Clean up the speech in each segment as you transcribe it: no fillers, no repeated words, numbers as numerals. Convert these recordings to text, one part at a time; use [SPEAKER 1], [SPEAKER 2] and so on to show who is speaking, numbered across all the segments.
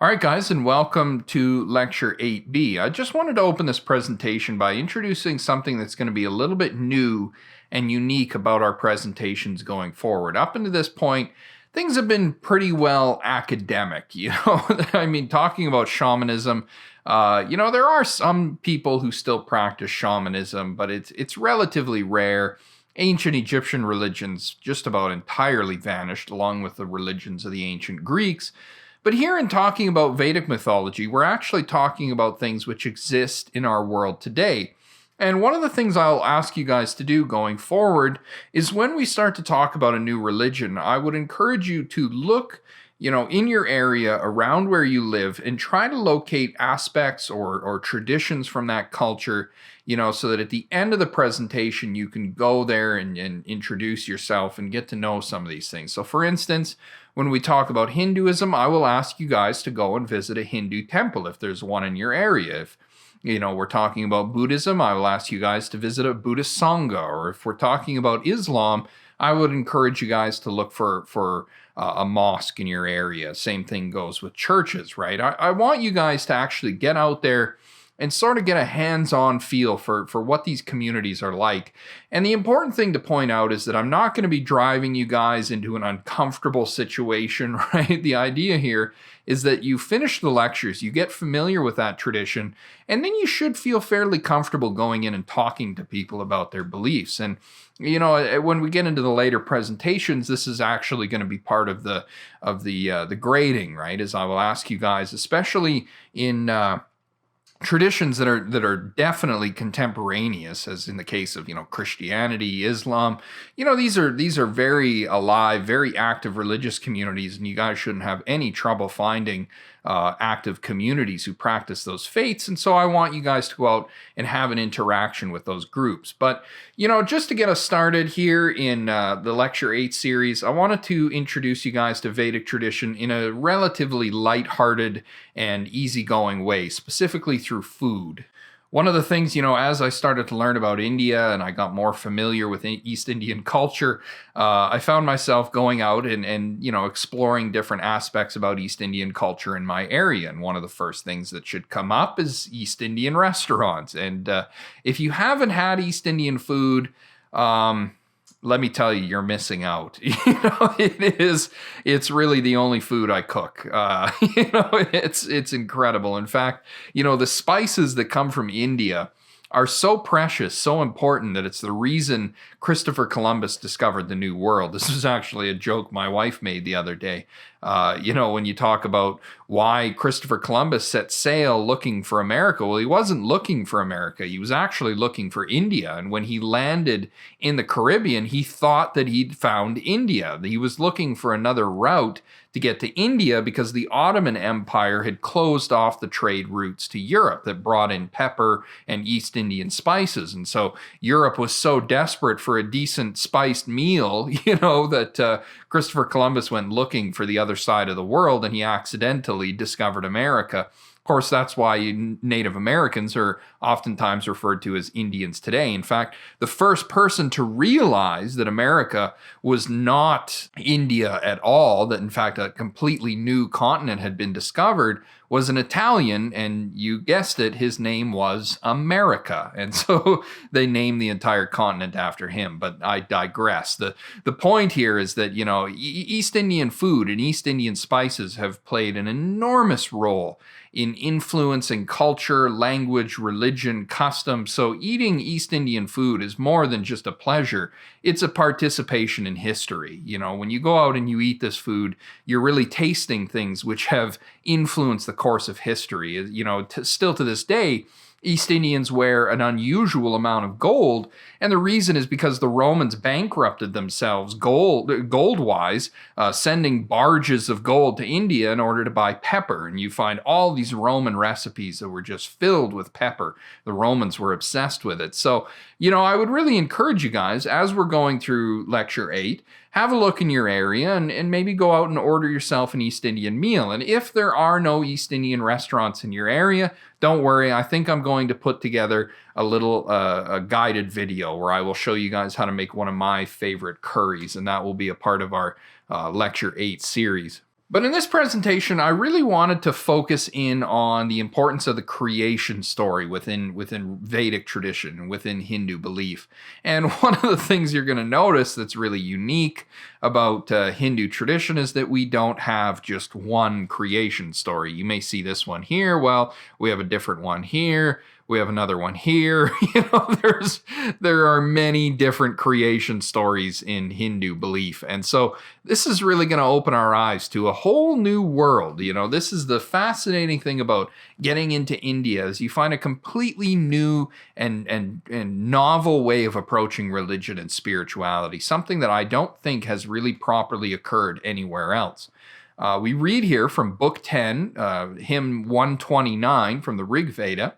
[SPEAKER 1] All right, guys, and welcome to Lecture 8B. I just wanted to open this presentation by introducing something that's going to be a little bit new and unique about our presentations going forward. Up until this point, things have been pretty well academic, I mean, talking about shamanism, there are some people who still practice shamanism, but it's relatively rare. Ancient Egyptian religions just about entirely vanished, along with the religions of the ancient Greeks. But here in talking about Vedic mythology, we're actually talking about things which exist in our world today. And one of the things I'll ask you guys to do going forward is when we start to talk about a new religion, I would encourage you to look, in your area around where you live and try to locate aspects or traditions from that culture, so that at the end of the presentation, you can go there and introduce yourself and get to know some of these things. So for instance, when we talk about Hinduism, I will ask you guys to go and visit a Hindu temple if there's one in your area. If we're talking about Buddhism, I will ask you guys to visit a Buddhist Sangha. Or if we're talking about Islam, I would encourage you guys to look for a mosque in your area. Same thing goes with churches, right? I want you guys to actually get out there and sort of get a hands-on feel for what these communities are like. And the important thing to point out is that I'm not going to be driving you guys into an uncomfortable situation, right? The idea here is that you finish the lectures, you get familiar with that tradition, and then you should feel fairly comfortable going in and talking to people about their beliefs. And when we get into the later presentations, this is actually going to be part of the grading, right? As I will ask you guys, especially in traditions that are definitely contemporaneous, as in the case of Christianity, Islam. These are very alive, very active religious communities, and you guys shouldn't have any trouble finding active communities who practice those faiths. And so I want you guys to go out and have an interaction with those groups. But just to get us started here in the Lecture 8 series, I wanted to introduce you guys to Vedic tradition in a relatively lighthearted and easygoing way, specifically through food. One of the things, as I started to learn about India and I got more familiar with East Indian culture, I found myself going out and exploring different aspects about East Indian culture in my area. And one of the first things that should come up is East Indian restaurants. And if you haven't had East Indian food, let me tell you, you're missing out. It's really the only food I cook. It's incredible. In fact, the spices that come from India are so precious, so important that it's the reason Christopher Columbus discovered the New World. This was actually a joke my wife made the other day. When you talk about why Christopher Columbus set sail looking for America, well, he wasn't looking for America. He was actually looking for India. And when he landed in the Caribbean, he thought that he'd found India. He was looking for another route to get to India because the Ottoman Empire had closed off the trade routes to Europe that brought in pepper and East Indian spices. And so Europe was so desperate for a decent spiced meal, that Christopher Columbus went looking for the other side of the world, and he accidentally discovered America. Of course, that's why Native Americans are oftentimes referred to as Indians today. In fact, the first person to realize that America was not India at all, that in fact a completely new continent had been discovered, was an Italian, and you guessed it, his name was America. And so they named the entire continent after him, but I digress. The point here is that, East Indian food and East Indian spices have played an enormous role in influencing culture, language, religion, custom. So eating East Indian food is more than just a pleasure. It's a participation in history. When you go out and you eat this food, you're really tasting things which have influenced the course of history. Still to this day, East Indians wear an unusual amount of gold, and the reason is because the Romans bankrupted themselves gold-wise, sending barges of gold to India in order to buy pepper. And you find all these Roman recipes that were just filled with pepper. The Romans were obsessed with it. So, I would really encourage you guys, as we're going through Lecture 8, have a look in your area and maybe go out and order yourself an East Indian meal. And if there are no East Indian restaurants in your area, don't worry. I think I'm going to put together a little a guided video where I will show you guys how to make one of my favorite curries, and that will be a part of our Lecture 8 series. But in this presentation, I really wanted to focus in on the importance of the creation story within Vedic tradition, within Hindu belief. And one of the things you're going to notice that's really unique about Hindu tradition is that we don't have just one creation story. You may see this one here. Well, we have a different one here. We have another one here. There are many different creation stories in Hindu belief. And so this is really going to open our eyes to a whole new world. This is the fascinating thing about getting into India, is you find a completely new and novel way of approaching religion and spirituality, something that I don't think has really properly occurred anywhere else. We read here from Book 10, hymn 129 from the Rigveda.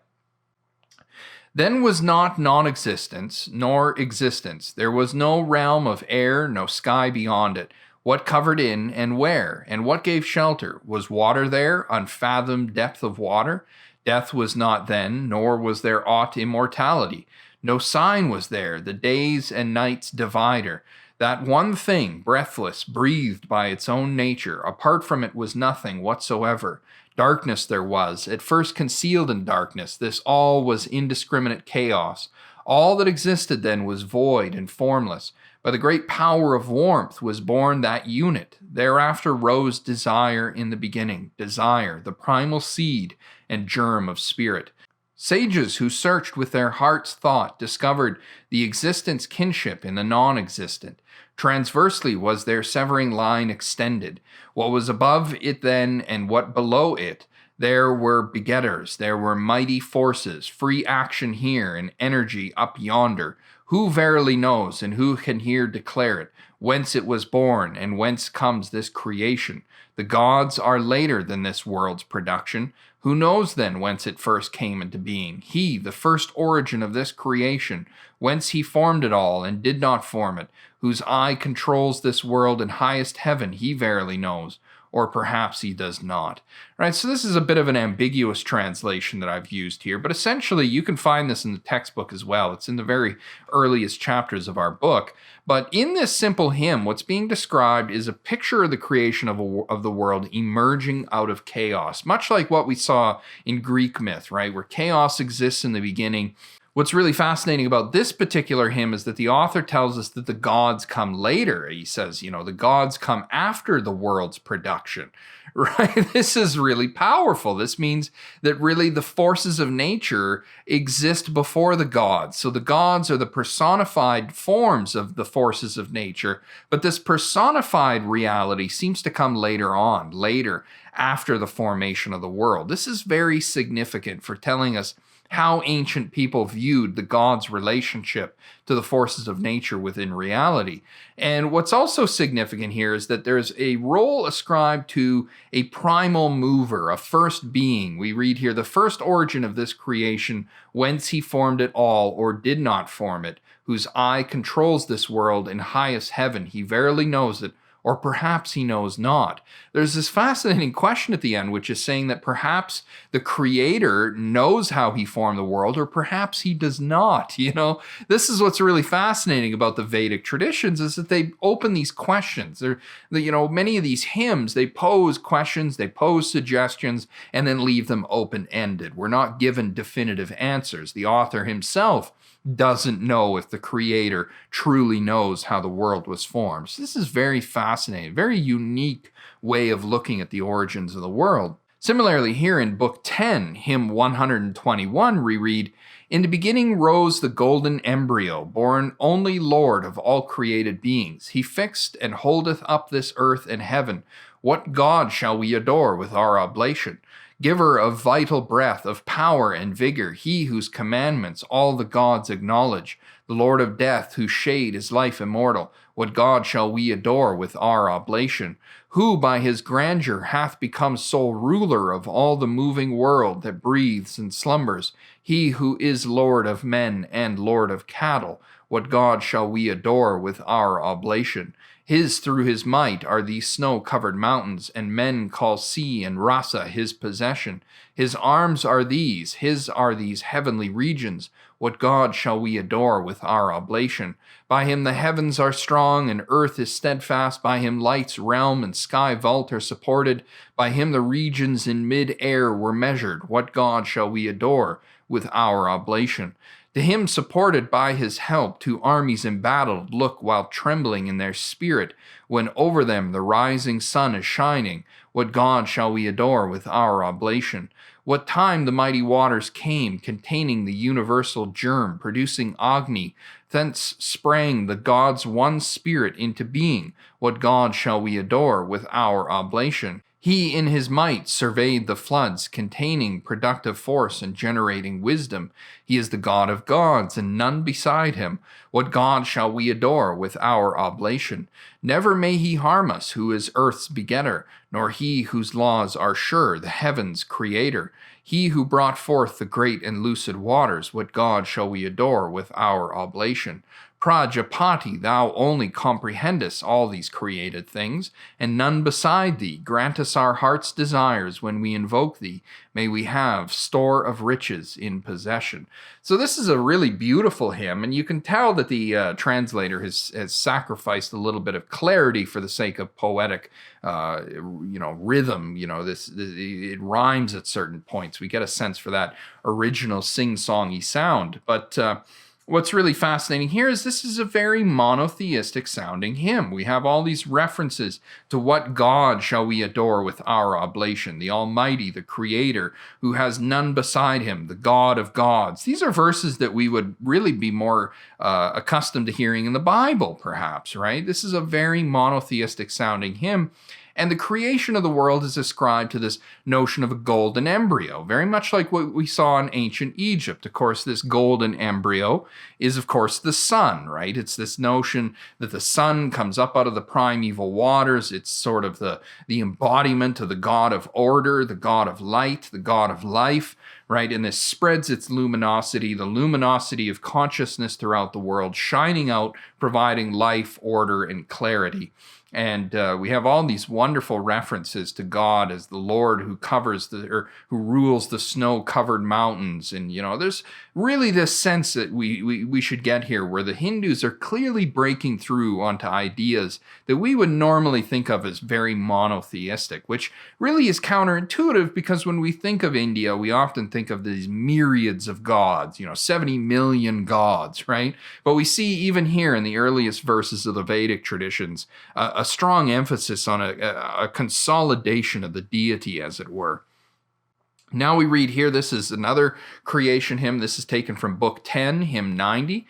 [SPEAKER 1] Then was not non-existence, nor existence. There was no realm of air, no sky beyond it. What covered in, and where? And what gave shelter? Was water there, unfathomed depth of water? Death was not then, nor was there aught immortality. No sign was there, the days and nights divider. That one thing, breathless, breathed by its own nature. Apart from it was nothing whatsoever. Darkness there was, at first concealed in darkness. This all was indiscriminate chaos. All that existed then was void and formless. By the great power of warmth was born that unit. Thereafter rose desire in the beginning. Desire, the primal seed and germ of spirit. Sages who searched with their heart's thought discovered the existence kinship in the non-existent. Transversely was their severing line extended. What was above it then, and what below it? There were begetters, there were mighty forces, free action here, and energy up yonder. Who verily knows, and who can here declare it? Whence it was born, and whence comes this creation? The gods are later than this world's production. Who knows then whence it first came into being? He, the first origin of this creation, whence he formed it all and did not form it, whose eye controls this world in highest heaven, he verily knows, or perhaps he does not. Right, so this is a bit of an ambiguous translation that I've used here, but essentially you can find this in the textbook as well. It's in the very earliest chapters of our book. But in this simple hymn, what's being described is a picture of the creation of the world emerging out of chaos, much like what we saw in Greek myth, right, where chaos exists in the beginning. What's really fascinating about this particular hymn is that the author tells us that the gods come later. He says, the gods come after the world's production, right? This is really powerful. This means that really the forces of nature exist before the gods. So the gods are the personified forms of the forces of nature, but this personified reality seems to come later on, later after the formation of the world. This is very significant for telling us how ancient people viewed the gods' relationship to the forces of nature within reality. And what's also significant here is that there's a role ascribed to a primal mover, a first being. We read here, the first origin of this creation, whence he formed it all, or did not form it, whose eye controls this world in highest heaven. He verily knows it, or perhaps he knows not. There's this fascinating question at the end, which is saying that perhaps the creator knows how he formed the world, or perhaps he does not. This is what's really fascinating about the Vedic traditions, is that they open these questions. Many of these hymns, they pose questions, they pose suggestions, and then leave them open-ended. We're not given definitive answers. The author himself doesn't know if the creator truly knows how the world was formed. So this is very fascinating, very unique way of looking at the origins of the world. Similarly, here in Book 10, hymn 121, we read, "In the beginning rose the golden embryo, born only Lord of all created beings. He fixed and holdeth up this earth and heaven. What God shall we adore with our oblation? Giver of vital breath, of power and vigor, he whose commandments all the gods acknowledge, the Lord of death, whose shade is life immortal. What God shall we adore with our oblation? Who by his grandeur hath become sole ruler of all the moving world that breathes and slumbers, he who is Lord of men and Lord of cattle. What God shall we adore with our oblation? His through his might are these snow-covered mountains, and men call sea and Rasa his possession. His arms are these, his are these heavenly regions. What God shall we adore with our oblation? By him the heavens are strong, and earth is steadfast. By him light's realm and sky vault are supported. By him the regions in mid-air were measured. What God shall we adore with our oblation? To him supported by his help, two armies embattled look while trembling in their spirit, when over them the rising sun is shining. What God shall we adore with our oblation? What time the mighty waters came, containing the universal germ, producing Agni, thence sprang the God's one spirit into being. What God shall we adore with our oblation? He in his might surveyed the floods, containing productive force and generating wisdom. He is the God of gods, and none beside him. What God shall we adore with our oblation? Never may he harm us, who is earth's begetter, nor he whose laws are sure, the heavens' creator. He who brought forth the great and lucid waters, what God shall we adore with our oblation? Prajapati, thou only comprehendest all these created things, and none beside thee. Grant us our heart's desires when we invoke thee. May we have store of riches in possession. So this is a really beautiful hymn, and you can tell that the translator has sacrificed a little bit of clarity for the sake of poetic, rhythm. It rhymes at certain points. We get a sense for that original sing-songy sound, but what's really fascinating here is this is a very monotheistic sounding hymn. We have all these references to what God shall we adore with our oblation, the Almighty, the Creator, who has none beside him, the God of gods. These are verses that we would really be more accustomed to hearing in the Bible, perhaps, right? This is a very monotheistic sounding hymn. And the creation of the world is ascribed to this notion of a golden embryo, very much like what we saw in ancient Egypt. Of course, this golden embryo is, of course, the sun, right? It's this notion that the sun comes up out of the primeval waters. It's sort of the embodiment of the God of order, the God of light, the God of life, right? And this spreads its luminosity, the luminosity of consciousness throughout the world, shining out, providing life, order, and clarity. And we have all these wonderful references to God as the Lord who who rules the snow-covered mountains. And, there's really this sense that we should get here where the Hindus are clearly breaking through onto ideas that we would normally think of as very monotheistic, which really is counterintuitive because when we think of India, we often think of these myriads of gods, 70 million gods, right? But we see even here in the earliest verses of the Vedic traditions, a strong emphasis on a consolidation of the deity, as it were. Now we read here, this is another creation hymn. This is taken from Book 10, Hymn 90.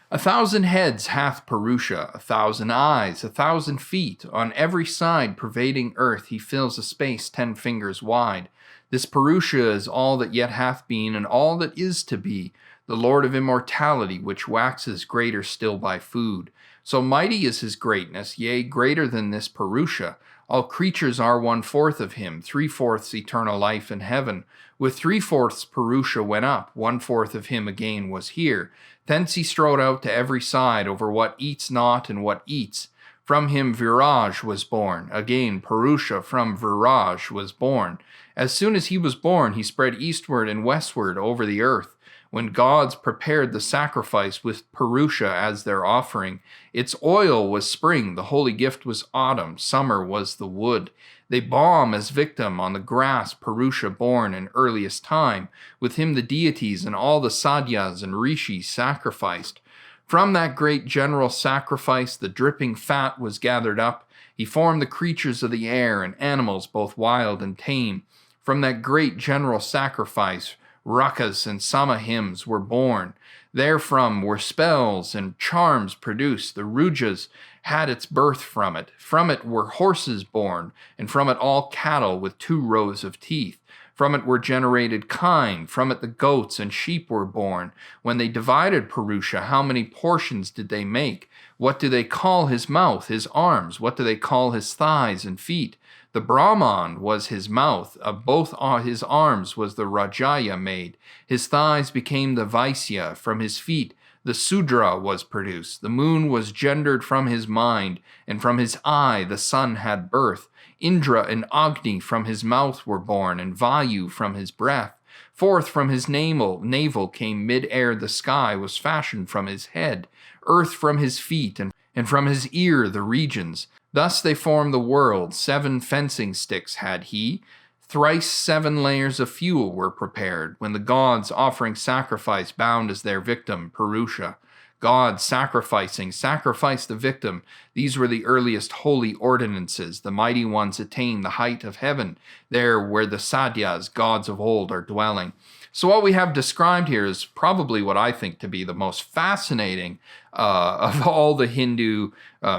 [SPEAKER 1] 1,000 heads hath Purusha, 1,000 eyes, 1,000 feet. On every side pervading earth, he fills a space 10 fingers wide. This Purusha is all that yet hath been, and all that is to be, the Lord of immortality, which waxes greater still by food. So mighty is his greatness, yea, greater than this Purusha. All creatures are 1/4 of him, 3/4 eternal life in heaven. With 3/4 Purusha went up, 1/4 of him again was here. Thence he strode out to every side over what eats not and what eats. From him Viraj was born. Again Purusha from Viraj was born. As soon as he was born, he spread eastward and westward over the earth. When gods prepared the sacrifice with Purusha as their offering, its oil was spring, the holy gift was autumn, summer was the wood. They balm as victim on the grass Purusha born in earliest time. With him the deities and all the sadhyas and rishis sacrificed. From that great general sacrifice the dripping fat was gathered up. He formed the creatures of the air and animals both wild and tame. From that great general sacrifice Rakas and Sama hymns were born. Therefrom were spells and charms produced. The Rujas had its birth from it. From it were horses born, and from it all cattle with 2 rows of teeth. From it were generated kine. From it the goats and sheep were born. When they divided Purusha, how many portions did they make? What do they call his mouth, his arms? What do they call his thighs and feet? The Brahman was his mouth, of both his arms was the Rajaya made. His thighs became the Vaisya, from his feet the Sudra was produced. The moon was gendered from his mind, and from his eye the sun had birth. Indra and Agni from his mouth were born, and Vayu from his breath. Forth from his navel came mid-air, the sky was fashioned from his head, earth from his feet, and from his ear the regions. Thus they formed the world. 7 fencing sticks had he. Thrice 7 layers of fuel were prepared, when the gods offering sacrifice bound as their victim, Purusha. God sacrificed the victim. These were the earliest holy ordinances. The mighty ones attained the height of heaven, there where the Sadyas, gods of old, are dwelling. So what we have described here is probably what I think to be the most fascinating of all the Hindu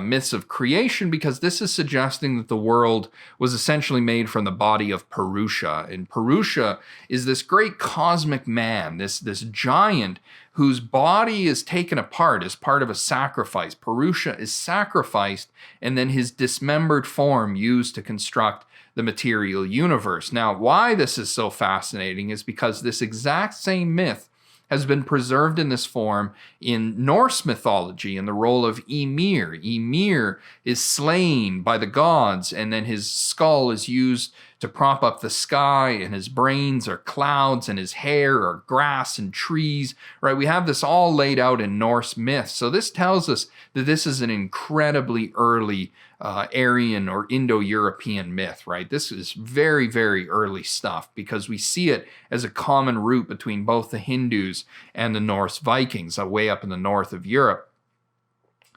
[SPEAKER 1] myths of creation, because this is suggesting that the world was essentially made from the body of Purusha. And Purusha is this great cosmic man, this giant whose body is taken apart as part of a sacrifice. Purusha is sacrificed, and then his dismembered form used to construct the material universe. Now, why this is so fascinating is because this exact same myth has been preserved in this form in Norse mythology in the role of Ymir. Ymir is slain by the gods, and then his skull is used to prop up the sky, and his brains are clouds, and his hair are grass and trees, right? We have this all laid out in Norse myth. So this tells us that this is an incredibly early Aryan or Indo-European myth, right? This is very, very early stuff because we see it as a common root between both the Hindus and the Norse Vikings, way up in the north of Europe.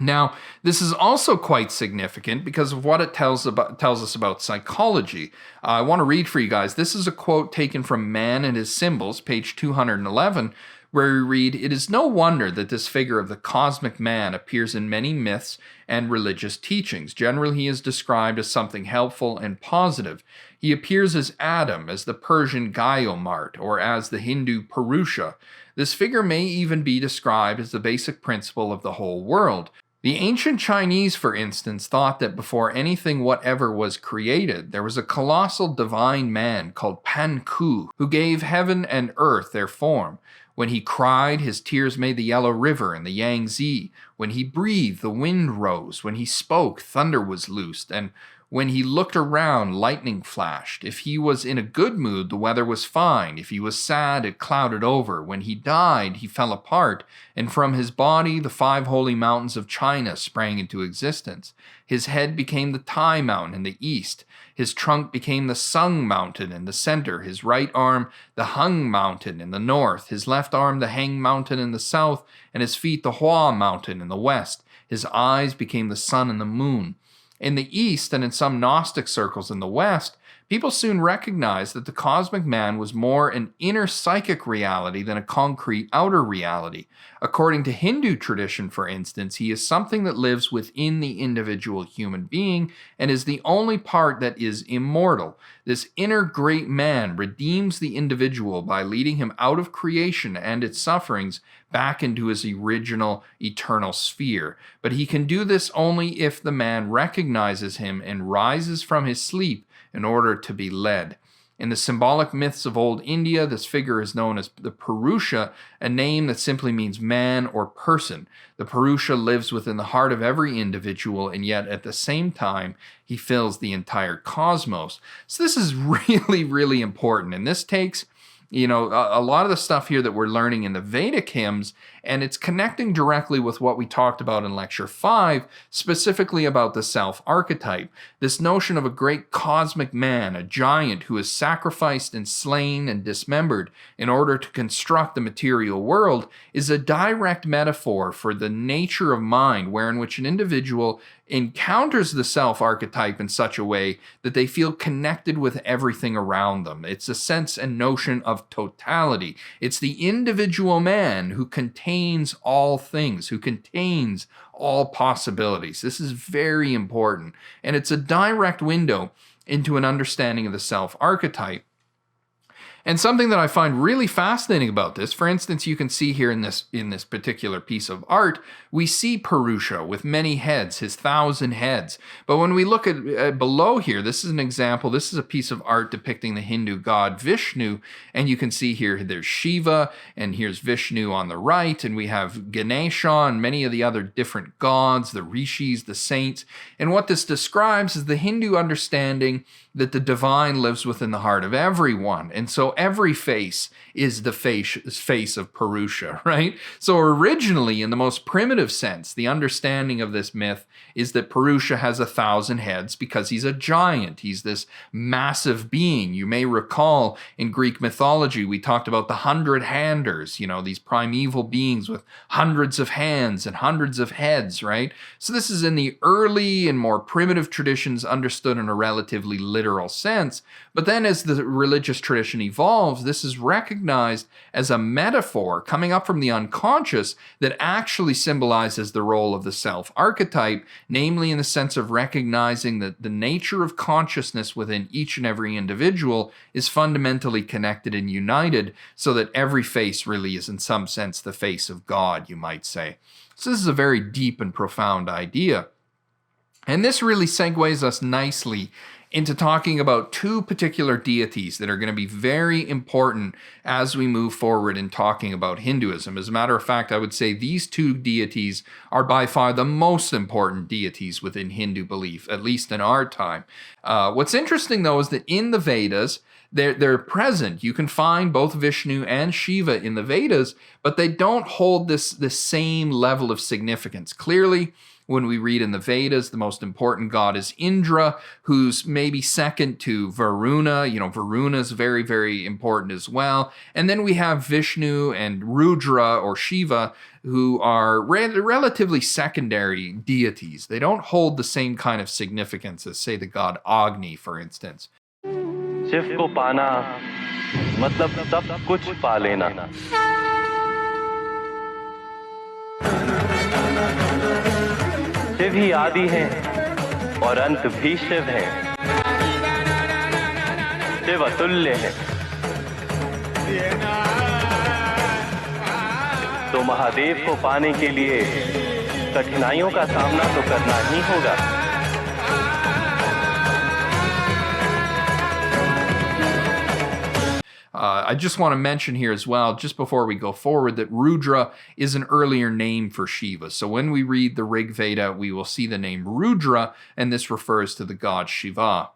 [SPEAKER 1] Now, this is also quite significant because of what it tells us about psychology. I want to read for you guys. This is a quote taken from Man and His Symbols, page 211, where we read, "It is no wonder that this figure of the cosmic man appears in many myths and religious teachings. Generally, he is described as something helpful and positive. He appears as Adam, as the Persian Gayomart, or as the Hindu Purusha. This figure may even be described as the basic principle of the whole world. The ancient Chinese, for instance, thought that before anything whatever was created, there was a colossal divine man called Pan Ku, who gave heaven and earth their form. When he cried, his tears made the Yellow River and the Yangtze. When he breathed, the wind rose. When he spoke, thunder was loosed. And when he looked around, lightning flashed. If he was in a good mood, the weather was fine. If he was sad, it clouded over. When he died, he fell apart, and from his body the 5 holy mountains of China sprang into existence. His head became the Tai Mountain in the east. His trunk became the Sung Mountain in the center. His right arm, the Hung Mountain in the north. His left arm, the Hang Mountain in the south. And his feet, the Hua Mountain in the west. His eyes became the sun and the moon." In the East and in some Gnostic circles in the West, people soon recognized that the cosmic man was more an inner psychic reality than a concrete outer reality. According to Hindu tradition, for instance, he is something that lives within the individual human being and is the only part that is immortal. This inner great man redeems the individual by leading him out of creation and its sufferings back into his original eternal sphere. But he can do this only if the man recognizes him and rises from his sleep in order to be led. In the symbolic myths of old India, this figure is known as the Purusha, a name that simply means man or person. The Purusha lives within the heart of every individual, and yet at the same time, he fills the entire cosmos. So this is really, really important, and this takes a lot of the stuff here that we're learning in the Vedic hymns, and it's connecting directly with what we talked about in Lecture 5, specifically about the self-archetype. This notion of a great cosmic man, a giant who is sacrificed and slain and dismembered in order to construct the material world, is a direct metaphor for the nature of mind, wherein which an individual encounters the self-archetype in such a way that they feel connected with everything around them. It's a sense and notion of totality. It's the individual man who contains all things, who contains all possibilities. This is very important, and it's a direct window into an understanding of the self-archetype. And something that I find really fascinating about this, for instance, you can see here in this particular piece of art, we see Purusha with many heads, his 1,000 heads. But when we look at below here, this is an example. This is a piece of art depicting the Hindu god Vishnu, and you can see here there's Shiva, and here's Vishnu on the right, and we have Ganesha and many of the other different gods, the rishis, the saints. And what this describes is the Hindu understanding that the divine lives within the heart of everyone. And so every face is the face of Purusha, right? So originally, in the most primitive sense, the understanding of this myth is that Purusha has 1,000 heads because he's a giant. He's this massive being. You may recall in Greek mythology, we talked about the 100-handers, these primeval beings with hundreds of hands and hundreds of heads, right? So this is in the early and more primitive traditions understood in a relatively literal sense. But then as the religious tradition evolves, this is recognized as a metaphor coming up from the unconscious that actually symbolizes the role of the self archetype, namely in the sense of recognizing that the nature of consciousness within each and every individual is fundamentally connected and united, so that every face really is in some sense the face of God, you might say. So this is a very deep and profound idea. And this really segues us nicely into talking about two particular deities that are going to be very important as we move forward in talking about Hinduism. As a matter of fact, I would say these two deities are by far the most important deities within Hindu belief, at least in our time. What's interesting, though, is that in the Vedas, they're present. You can find both Vishnu and Shiva in the Vedas, but they don't hold this same level of significance. Clearly, when we read in the Vedas, the most important god is Indra, who's maybe second to Varuna. Varuna is very, very important as well. And then we have Vishnu and Rudra or Shiva, who are relatively secondary deities. They don't hold the same kind of significance as, say, the god Agni, for instance.
[SPEAKER 2] Shiv को पाना मतलब सब कुछ पा लेना। शिव ही आदि हैं और अंत भी शिव हैं। शिव अतुल्य है। तो महादेव को पाने के लिए कठिनाइयों का सामना तो करना ही होगा।
[SPEAKER 1] I just want to mention here as well, just before we go forward, that Rudra is an earlier name for Shiva. So when we read the Rigveda, we will see the name Rudra, and this refers to the god Shiva.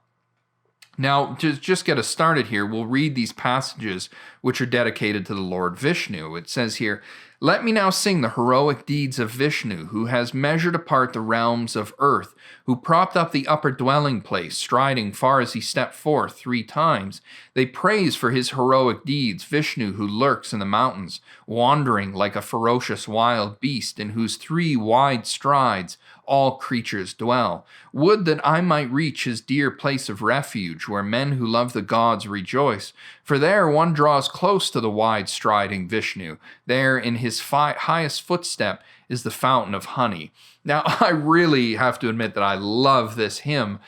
[SPEAKER 1] Now, to just get us started here, we'll read these passages which are dedicated to the Lord Vishnu. It says here, "Let me now sing the heroic deeds of Vishnu, who has measured apart the realms of earth, who propped up the upper dwelling place, striding far as he stepped forth 3 times. They praise for his heroic deeds Vishnu, who lurks in the mountains, wandering like a ferocious wild beast, in whose 3 wide strides all creatures dwell. Would that I might reach his dear place of refuge, where men who love the gods rejoice. For there one draws close to the wide-striding Vishnu. There in his highest footstep is the fountain of honey." Now, I really have to admit that I love this hymn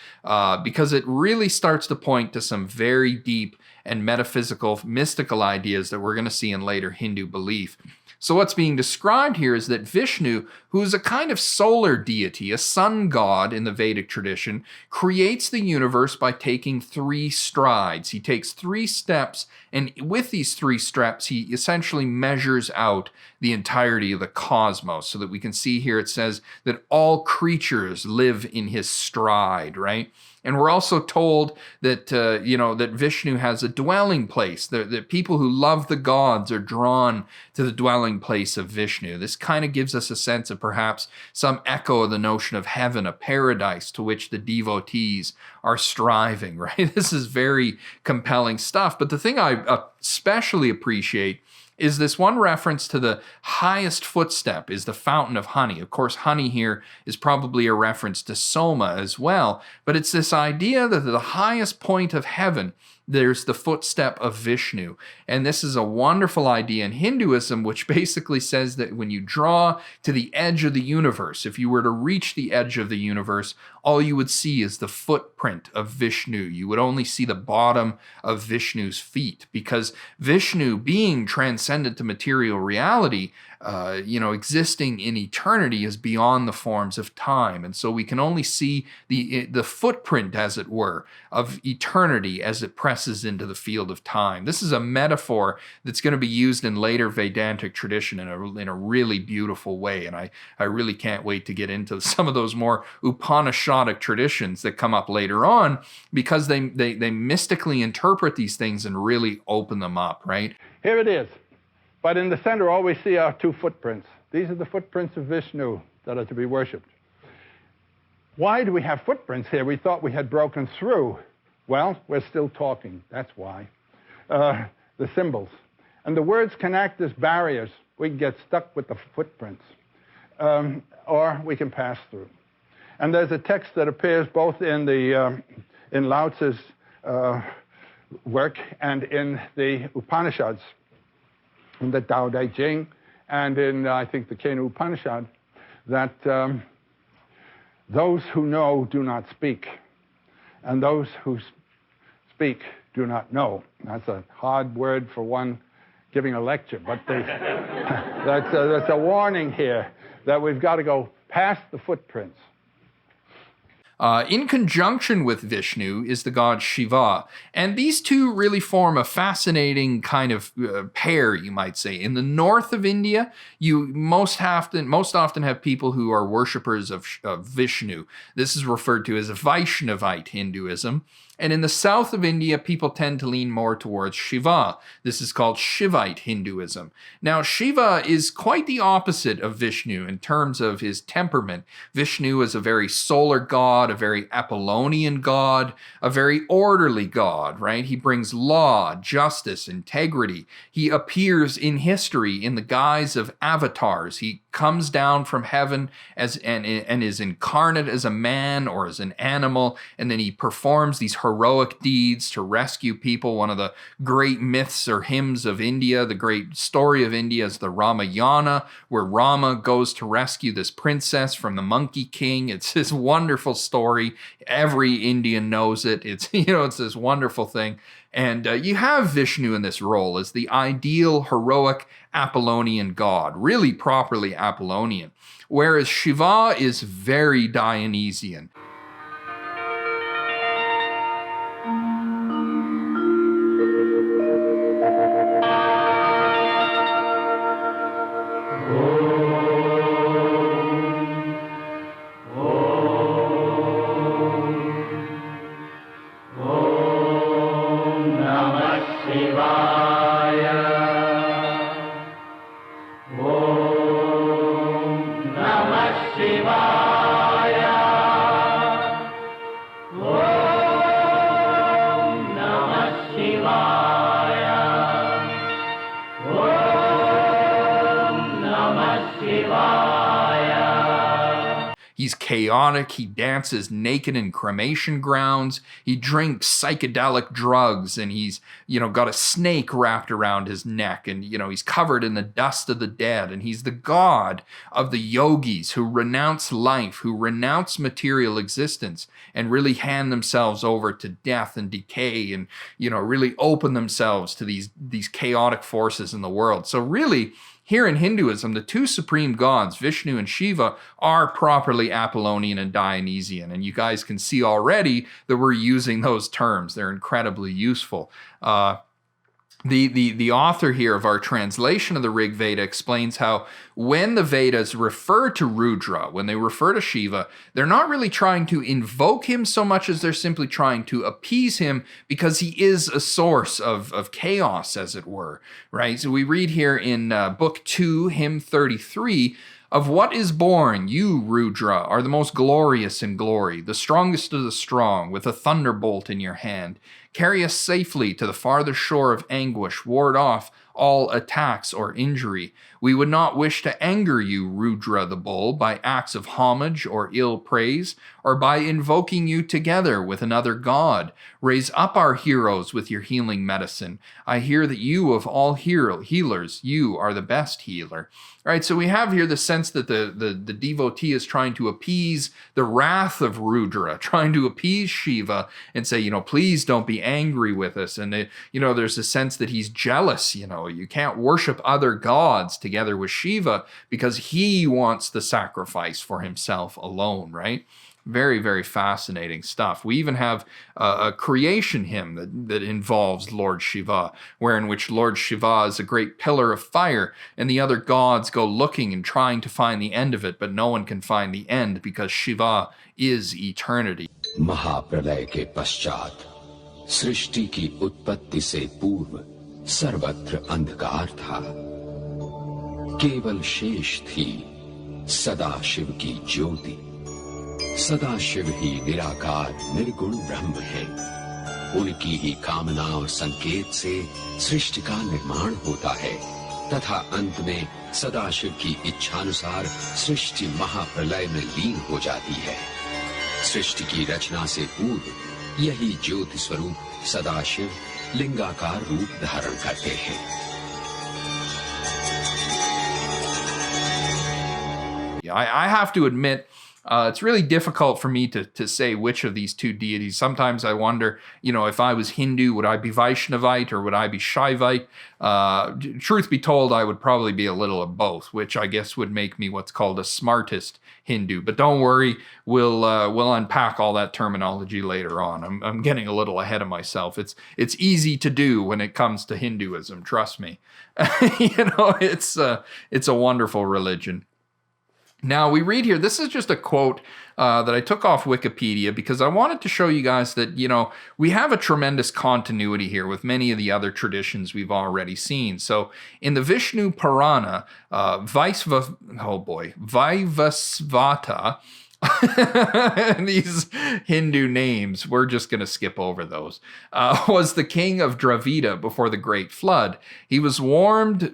[SPEAKER 1] because it really starts to point to some very deep and metaphysical, mystical ideas that we're going to see in later Hindu belief. So what's being described here is that Vishnu, who is a kind of solar deity, a sun god in the Vedic tradition, creates the universe by taking 3 strides. He takes 3 steps, and with these 3 steps, he essentially measures out the entirety of the cosmos, so that we can see here it says that all creatures live in his stride, right? And we're also told that, that Vishnu has a dwelling place. That people who love the gods are drawn to the dwelling place of Vishnu. This kind of gives us a sense of perhaps some echo of the notion of heaven, a paradise to which the devotees are striving, right? This is very compelling stuff. But the thing I especially appreciate is this one reference to the highest footstep is the fountain of honey. Of course, honey here is probably a reference to soma as well, but it's this idea that the highest point of heaven there's the footstep of Vishnu. And this is a wonderful idea in Hinduism, which basically says that when you draw to the edge of the universe, if you were to reach the edge of the universe, all you would see is the footprint of Vishnu. You would only see the bottom of Vishnu's feet, because Vishnu, being transcendent to material reality, existing in eternity, is beyond the forms of time. And so we can only see the footprint, as it were, of eternity as it presses into the field of time. This is a metaphor that's going to be used in later Vedantic tradition in a really beautiful way. And I really can't wait to get into some of those more Upanishadic traditions that come up later on, because they mystically interpret these things and really open them up, right?
[SPEAKER 3] Here it is. But in the center, all we see are two footprints. These are the footprints of Vishnu that are to be worshipped. Why do we have footprints here? We thought we had broken through. Well, we're still talking. That's why. The symbols. And the words can act as barriers. We can get stuck with the footprints. Or we can pass through. And there's a text that appears both in Lao Tzu's work and in the Upanishads, in the Tao Te Ching, and in, I think, the Kena Upanishad, that those who know do not speak, and those who speak do not know. That's a hard word for one giving a lecture, but that's a warning here that we've got to go past the footprints.
[SPEAKER 1] In conjunction with Vishnu is the god Shiva, and these two really form a fascinating kind of pair, you might say. In the north of India, you most often have people who are worshippers of Vishnu. This is referred to as Vaishnavite Hinduism. And in the south of India, people tend to lean more towards Shiva. This is called Shivite Hinduism. Now, Shiva is quite the opposite of Vishnu in terms of his temperament. Vishnu is a very solar god, a very Apollonian god, a very orderly god, right? He brings law, justice, integrity. He appears in history in the guise of avatars. He comes down from heaven and is incarnate as a man or as an animal, and then he performs these heroic deeds to rescue people. One of the great myths or hymns of India, the great story of India, is the Ramayana, where Rama goes to rescue this princess from the Monkey King. It's this wonderful story. Every Indian knows it. It's this wonderful thing. And you have Vishnu in this role as the ideal, heroic Apollonian god, really properly Apollonian, whereas Shiva is very Dionysian. He's chaotic. He dances naked in cremation grounds. He drinks psychedelic drugs, and he's, got a snake wrapped around his neck, and, he's covered in the dust of the dead. And he's the god of the yogis who renounce life, who renounce material existence, and really hand themselves over to death and decay, and, really open themselves to these chaotic forces in the world. So really, here in Hinduism, the two supreme gods, Vishnu and Shiva, are properly Apollonian and Dionysian. And you guys can see already that we're using those terms. They're incredibly useful. The author here of our translation of the Rigveda explains how when the Vedas refer to Rudra, when they refer to Shiva, they're not really trying to invoke him so much as they're simply trying to appease him, because he is a source of chaos, as it were, right? So we read here in Book 2, Hymn 33, "Of what is born, you, Rudra, are the most glorious in glory, the strongest of the strong, with a thunderbolt in your hand. Carry us safely to the farther shore of anguish, ward off all attacks or injury. We would not wish to anger you, Rudra the bull, by acts of homage or ill praise, or by invoking you together with another god. Raise up our heroes with your healing medicine. I hear that you of all healers, you are the best healer. All right, so we have here the sense that the devotee is trying to appease the wrath of Rudra, trying to appease Shiva and say, please don't be angry with us. And, there's a sense that he's jealous. You can't worship other gods together with Shiva because he wants the sacrifice for himself alone, right? Very, very fascinating stuff. We even have a creation hymn that involves Lord Shiva, in which Lord Shiva is a great pillar of fire, and the other gods go looking and trying to find the end of it, but no one can find the end because Shiva is eternity.
[SPEAKER 4] महाप्रलय के पश्चात सृष्टि की उत्पत्ति से पूर्व सर्वत्र अंधकार था। केवल शेष थी सदाशिव की ज्योति। सदाशिव ही निराकार निर्गुण ब्रह्म है। उनकी ही कामना और संकेत से सृष्टि का निर्माण होता है तथा अंत में सदाशिव की इच्छानुसार सृष्टि महाप्रलय में लीन हो जाती है। सृष्टि की रचना से पूर्व यही ज्योति स्वरूप सदाशिव लिंगाकार रूप धारण करते हैं।
[SPEAKER 1] I have to admit, it's really difficult for me to say which of these two deities. Sometimes I wonder, if I was Hindu, would I be Vaishnavite or would I be Shaivite? Truth be told, I would probably be a little of both, which I guess would make me what's called a smartest Hindu. But don't worry, we'll unpack all that terminology later on. I'm getting a little ahead of myself. It's easy to do when it comes to Hinduism. Trust me. It's a wonderful religion. Now, we read here, this is just a quote that I took off Wikipedia because I wanted to show you guys that, we have a tremendous continuity here with many of the other traditions we've already seen. So, in the Vishnu Purana, Vaivasvata, these Hindu names, we're just going to skip over those, was the king of Dravida before the Great Flood. He was warned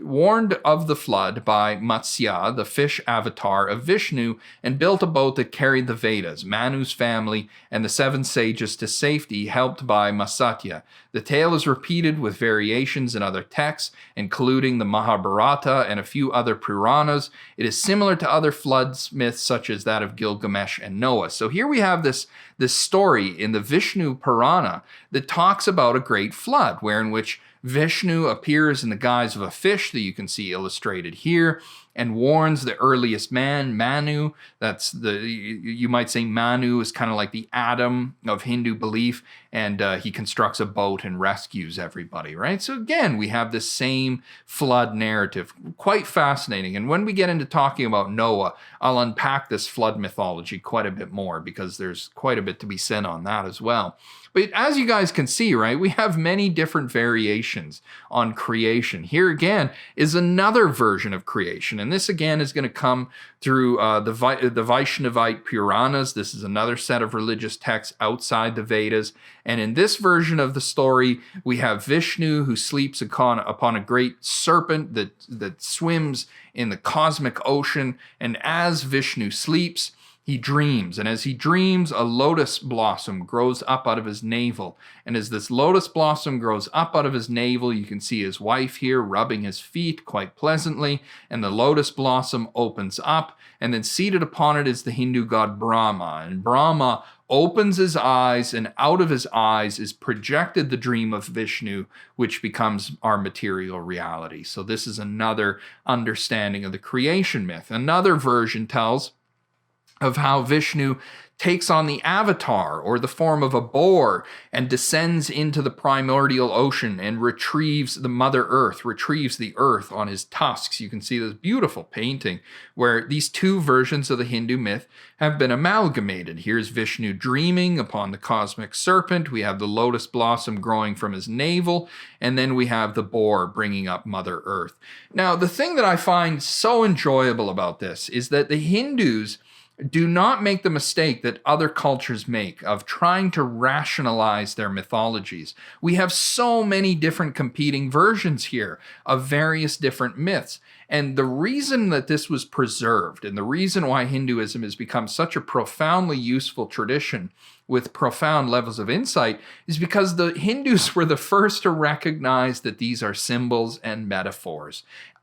[SPEAKER 1] of the flood by Matsya, the fish avatar of Vishnu, and built a boat that carried the Vedas, Manu's family, and the seven sages to safety, helped by Matsya. The tale is repeated with variations in other texts, including the Mahabharata and a few other Puranas. It is similar to other flood myths such as that of Gilgamesh and Noah. So here we have this story in the Vishnu Purana that talks about a great flood, in which Vishnu appears in the guise of a fish that you can see illustrated here, and warns the earliest man, Manu. You might say Manu is kind of like the Adam of Hindu belief, and he constructs a boat and rescues everybody, right? So again, we have this same flood narrative. Quite fascinating. And when we get into talking about Noah, I'll unpack this flood mythology quite a bit more because there's quite a bit to be said on that as well. But as you guys can see, right, we have many different variations on creation. Here again is another version of creation. And this again is going to come through the Vaishnavite Puranas. This is another set of religious texts outside the Vedas. And in this version of the story, we have Vishnu who sleeps upon a great serpent that swims in the cosmic ocean. And as Vishnu sleeps, he dreams, and as he dreams, a lotus blossom grows up out of his navel. And as this lotus blossom grows up out of his navel, you can see his wife here rubbing his feet quite pleasantly, and the lotus blossom opens up, and then seated upon it is the Hindu god Brahma. And Brahma opens his eyes, and out of his eyes is projected the dream of Vishnu, which becomes our material reality. So this is another understanding of the creation myth. Another version tells of how Vishnu takes on the avatar or the form of a boar and descends into the primordial ocean and retrieves the Mother Earth, retrieves the earth on his tusks. You can see this beautiful painting where these two versions of the Hindu myth have been amalgamated. Here's Vishnu dreaming upon the cosmic serpent. We have the lotus blossom growing from his navel, and then we have the boar bringing up Mother Earth. Now, the thing that I find so enjoyable about this is that the Hindus do not make the mistake that other cultures make of trying to rationalize their mythologies. We have so many different competing versions here of various different myths. And the reason that this was preserved, and the reason why Hinduism has become such a profoundly useful tradition with profound levels of insight, is because the Hindus were the first to recognize that these are symbols and metaphors.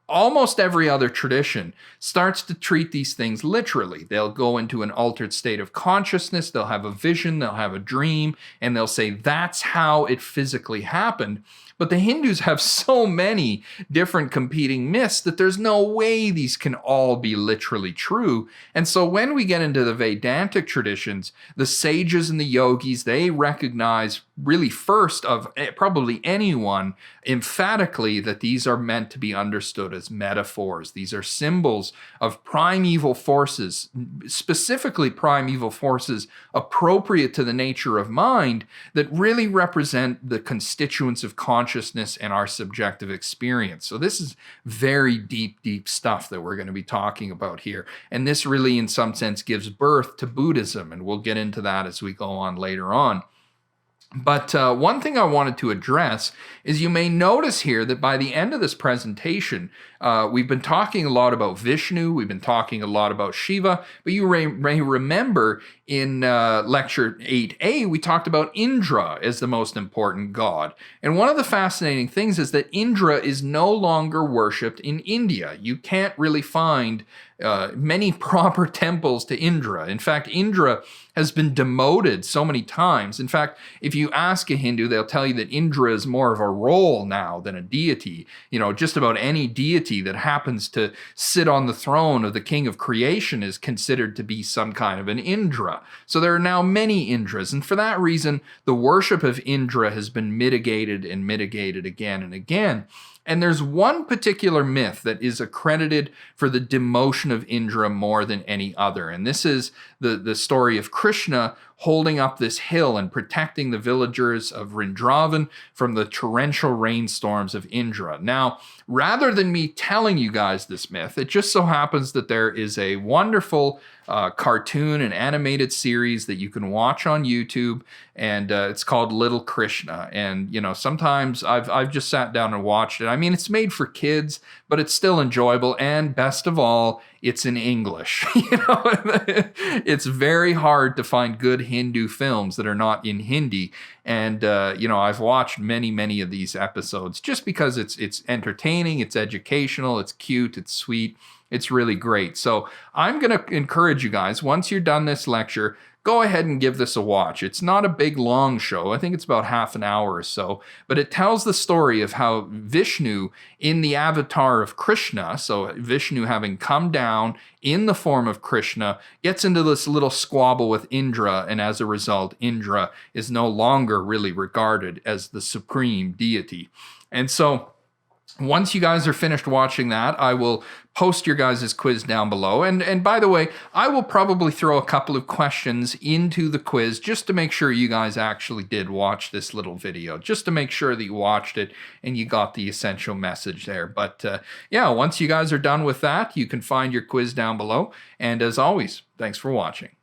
[SPEAKER 1] Almost every other tradition starts to treat these things literally. They'll go into an altered state of consciousness, they'll have a vision, they'll have a dream, and they'll say that's how it physically happened. But the Hindus have so many different competing myths that there's no way these can all be literally true. And so when we get into the Vedantic traditions, the sages and the yogis, they recognize really first of probably anyone emphatically that these are meant to be understood as metaphors. These are symbols of primeval forces, specifically primeval forces appropriate to the nature of mind that really represent the constituents of consciousness and our subjective experience. So this is very deep, deep stuff that we're going to be talking about here. And this really, in some sense, gives birth to Buddhism, and we'll get into that as we go on later on. But one thing I wanted to address is you may notice here that by the end of this presentation, we've been talking a lot about Vishnu, we've been talking a lot about Shiva, but you may remember in lecture 8a, we talked about Indra as the most important god. And one of the fascinating things is that Indra is no longer worshipped in India. You can't really find many proper temples to Indra. In fact, Indra has been demoted so many times. In fact, if you ask a Hindu, they'll tell you that Indra is more of a role now than a deity. You know, just about any deity that happens to sit on the throne of the king of creation is considered to be some kind of an Indra. So there are now many Indras, and for that reason, the worship of Indra has been mitigated and mitigated again and again. And there's one particular myth that is accredited for the demotion of Indra more than any other. And this is the story of Krishna holding up this hill and protecting the villagers of Vrindavan from the torrential rainstorms of Indra. Now, rather than me telling you guys this myth, it just so happens that there is a wonderful cartoon and animated series that you can watch on YouTube, and it's called Little Krishna. And you know, sometimes I've just sat down and watched it. I mean, it's made for kids, but it's still enjoyable, and best of all, it's in English. You know, it's very hard to find good Hindu films that are not in Hindi. And you know, I've watched many of these episodes just because it's entertaining, it's educational, it's cute, it's sweet. It's really great. So I'm going to encourage you guys, once you're done this lecture, go ahead and give this a watch. It's not a big, long show. I think it's about half an hour or so. But it tells the story of how Vishnu, in the avatar of Krishna, so Vishnu having come down in the form of Krishna, gets into this little squabble with Indra. And as a result, Indra is no longer really regarded as the supreme deity. And so once you guys are finished watching that, I will post your guys' quiz down below. And by the way, I will probably throw a couple of questions into the quiz just to make sure you guys actually did watch this little video, just to make sure that you watched it and you got the essential message there. But yeah, once you guys are done with that, you can find your quiz down below. And as always, thanks for watching.